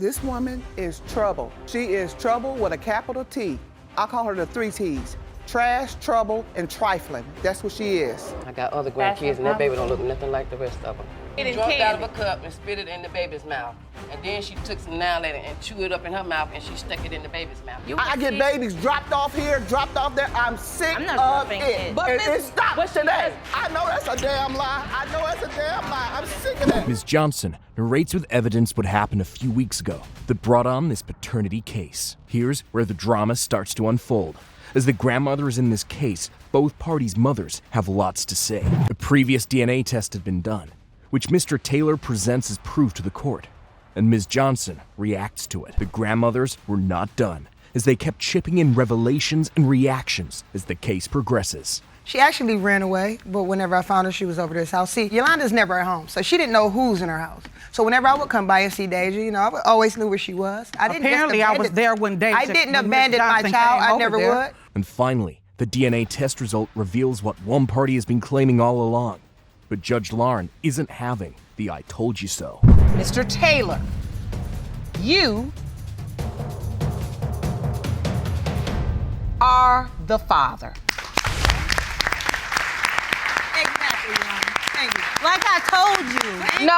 This woman is trouble. She is trouble with a capital T. I call her the 3 T's. Trash, trouble, and trifling. That's what she is. I got other grandkids, and that baby don't look nothing like the rest of them. She drunk out of a cup and spit it in the baby's mouth. And then she took some nail at it and chewed it up in her mouth, and she stuck it in the baby's mouth. I get babies dropped off here, dropped off there. I'm sick of it. But it stops today. I know that's a damn lie. I know that's a damn lie. I'm sick of that. Ms. Johnson narrates with evidence what happened a few weeks ago that brought on this paternity case. Here's where the drama starts to unfold. As the grandmothers in this case, both parties' mothers have lots to say. A previous DNA test had been done, which Mr. Taylor presents as proof to the court, and Ms. Johnson reacts to it. The grandmothers were not done, as they kept chipping in revelations and reactions as the case progresses. She actually ran away, but whenever I found her, she was over this house. See, Yolanda's never at home, so she didn't know who's in her house. So whenever I would come by and see Deja, you know, I always knew where she was. Apparently, I was there when Deja. I didn't abandon my child. I never would. And finally, the DNA test result reveals what one party has been claiming all along. But Judge Lauren isn't having the I told you so. Mr. Taylor, you are the father. Exactly, Yolanda. Thank you. Like I told you. No.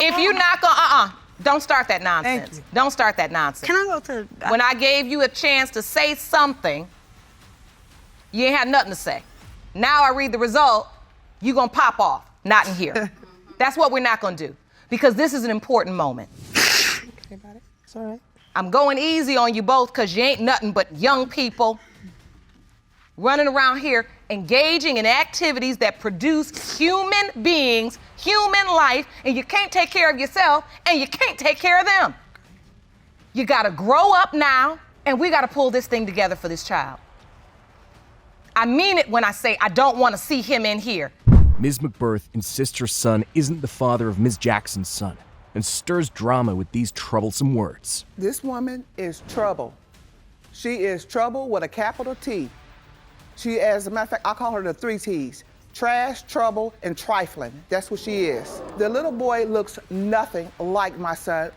If you're not gonna, don't start that nonsense. Thank you. Don't start that nonsense. Can I go to... When I gave you a chance to say something, you ain't had nothing to say. Now I read the result, you gonna pop off. Not in here. That's what we're not gonna do, because this is an important moment. Okay about it. It's all right. I'm going easy on you both because you ain't nothing but young people running around here engaging in activities that produce human beings, human life, and you can't take care of yourself and you can't take care of them. You gotta grow up now, and we gotta pull this thing together for this child. I mean it when I say I don't want to see him in here. Ms. McBirth insists her son isn't the father of Ms. Jackson's son and stirs drama with these troublesome words. This woman is trouble. She is trouble with a capital T. She, as a matter of fact, I call her the 3 T's. Trash, trouble, and trifling. That's what she is. The little boy looks nothing like my son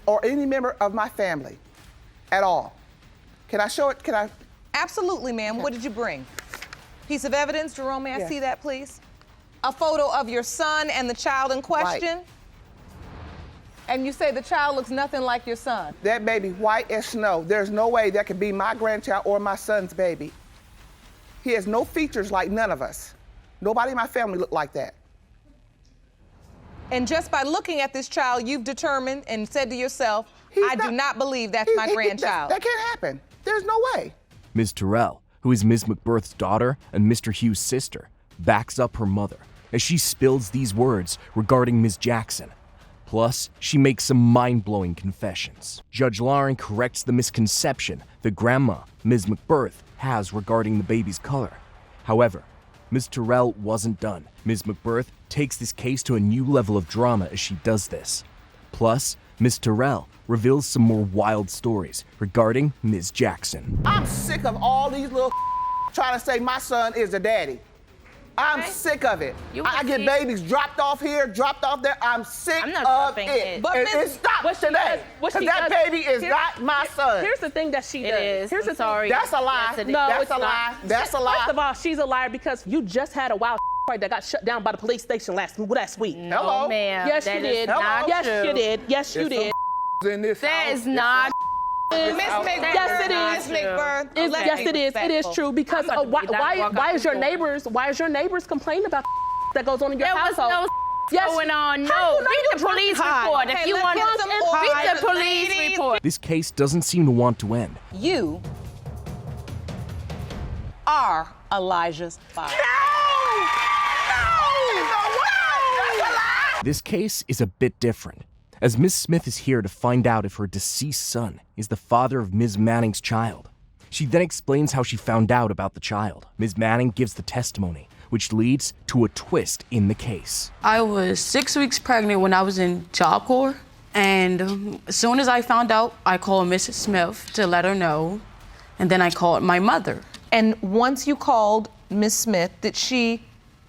or any member of my family at all. Can I show it? Can I? Absolutely, ma'am. What did you bring? Piece of evidence, Jerome, may I Yes. see that, please? A photo of your son and the child in question? Right. And you say the child looks nothing like your son? That baby white as snow. There's no way that could be my grandchild or my son's baby. He has no features like none of us. Nobody in my family looked like that. And just by looking at this child, you've determined and said to yourself, I do not believe that's my He- grandchild. That can't happen. There's no way. Ms. Terrell, who is Ms. McBirth's daughter and Mr. Hughes' sister, backs up her mother as she spills these words regarding Ms. Jackson. Plus, she makes some mind-blowing confessions. Judge Lauren corrects the misconception that Grandma, Ms. McBirth, has regarding the baby's color. However, Ms. Terrell wasn't done. Ms. McBirth takes this case to a new level of drama as she does this. Plus, Ms. Terrell reveals some more wild stories regarding Ms. Jackson. I'm sick of all these little trying to say my son is the daddy. I'm sick of it. I get babies dropped off here, dropped off there. I'm sick of it. But It stops today. Because that baby is not my son. Here's the thing that she does. It is. Here's the Sorry. That's a lie. Yes, it is. No, That's it's a not. lie. That's a lie. First of all, she's a liar because you just had a wild party that got shut down by the police station last week. Hello? No, ma'am. Yes, that you is did. not Yes, true. you did. Yes, you did. In this That house. is not. Miss McBirth. Yes, it is. Miss McBirth. Yes, it is. It is true because why is your neighbors complaining about that goes on in your There was household? no going on. No, read the police report. If you want to read the police report. This case doesn't seem to want to end. You are Elijah's father. This case is a bit different, as Ms. Smith is here to find out if her deceased son is the father of Ms. Manning's child. She then explains how she found out about the child. Ms. Manning gives the testimony, which leads to a twist in the case. I was 6 weeks pregnant when I was in Job Corps, and as soon as I found out, I called Mrs. Smith to let her know, and then I called my mother. And once you called Miss Smith, did she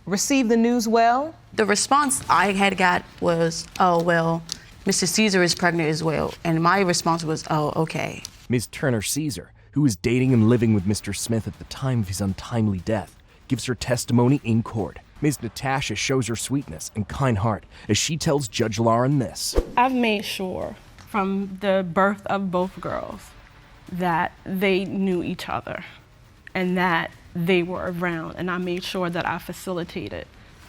receive the news well? The response I had got was, oh, well, Mrs. Caesar is pregnant as well. And my response was, oh, okay. Ms. Turner Caesar, who was dating and living with Mr. Smith at the time of his untimely death, gives her testimony in court. Ms. Natasha shows her sweetness and kind heart as she tells Judge Lauren this. I've made sure from the birth of both girls that they knew each other and that they were around, and I made sure that I facilitated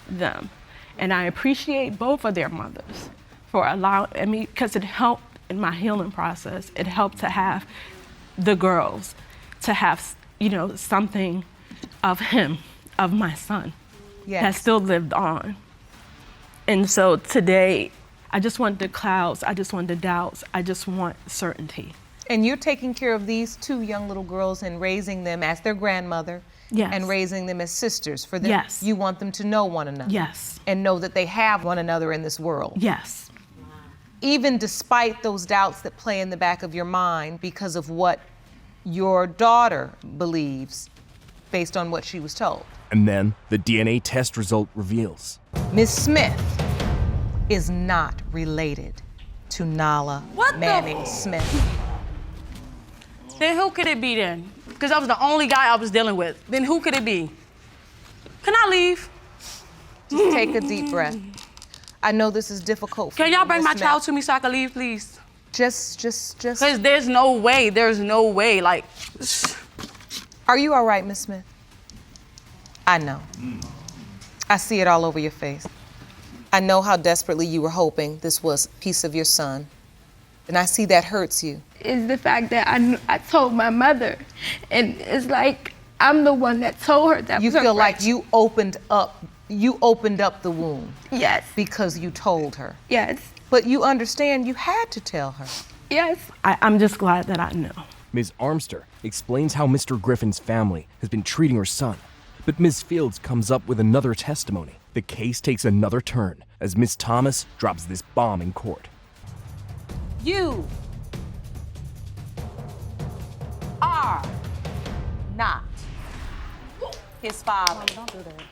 them. And I appreciate both of their mothers for allowing me, because it helped in my healing process. It helped to have the girls to have, something of him, of my son, that still lived on. And so today, I just want the clouds, I just want the doubts, I just want certainty. And you're taking care of these two young little girls and raising them as their grandmother. Yes. And raising them as sisters for them. Yes. You want them to know one another. Yes. And know that they have one another in this world. Yes. Even despite those doubts that play in the back of your mind because of what your daughter believes based on what she was told. And then the DNA test result reveals. Ms. Smith is not related to Nala Manning Smith. Then who could it be then? Because I was the only guy I was dealing with. Then who could it be? Can I leave? Just take a deep breath. I know this is difficult for you. Can y'all bring Ms. my Smith. child to me so I can leave, please? Just. Because there's no way, like. Are you all right, Ms. Smith? I know. I see it all over your face. I know how desperately you were hoping this was a piece of your son. And I see that hurts you. Is the fact that I told my mother, and it's like I'm the one that told her that. You feel like you opened up the wound. Yes. Because you told her. Yes. But you understand you had to tell her. Yes. I'm just glad that I know. Ms. Armster explains how Mr. Griffin's family has been treating her son. But Ms. Fields comes up with another testimony. The case takes another turn as Ms. Thomas drops this bomb in court. You are not his father. Don't do that.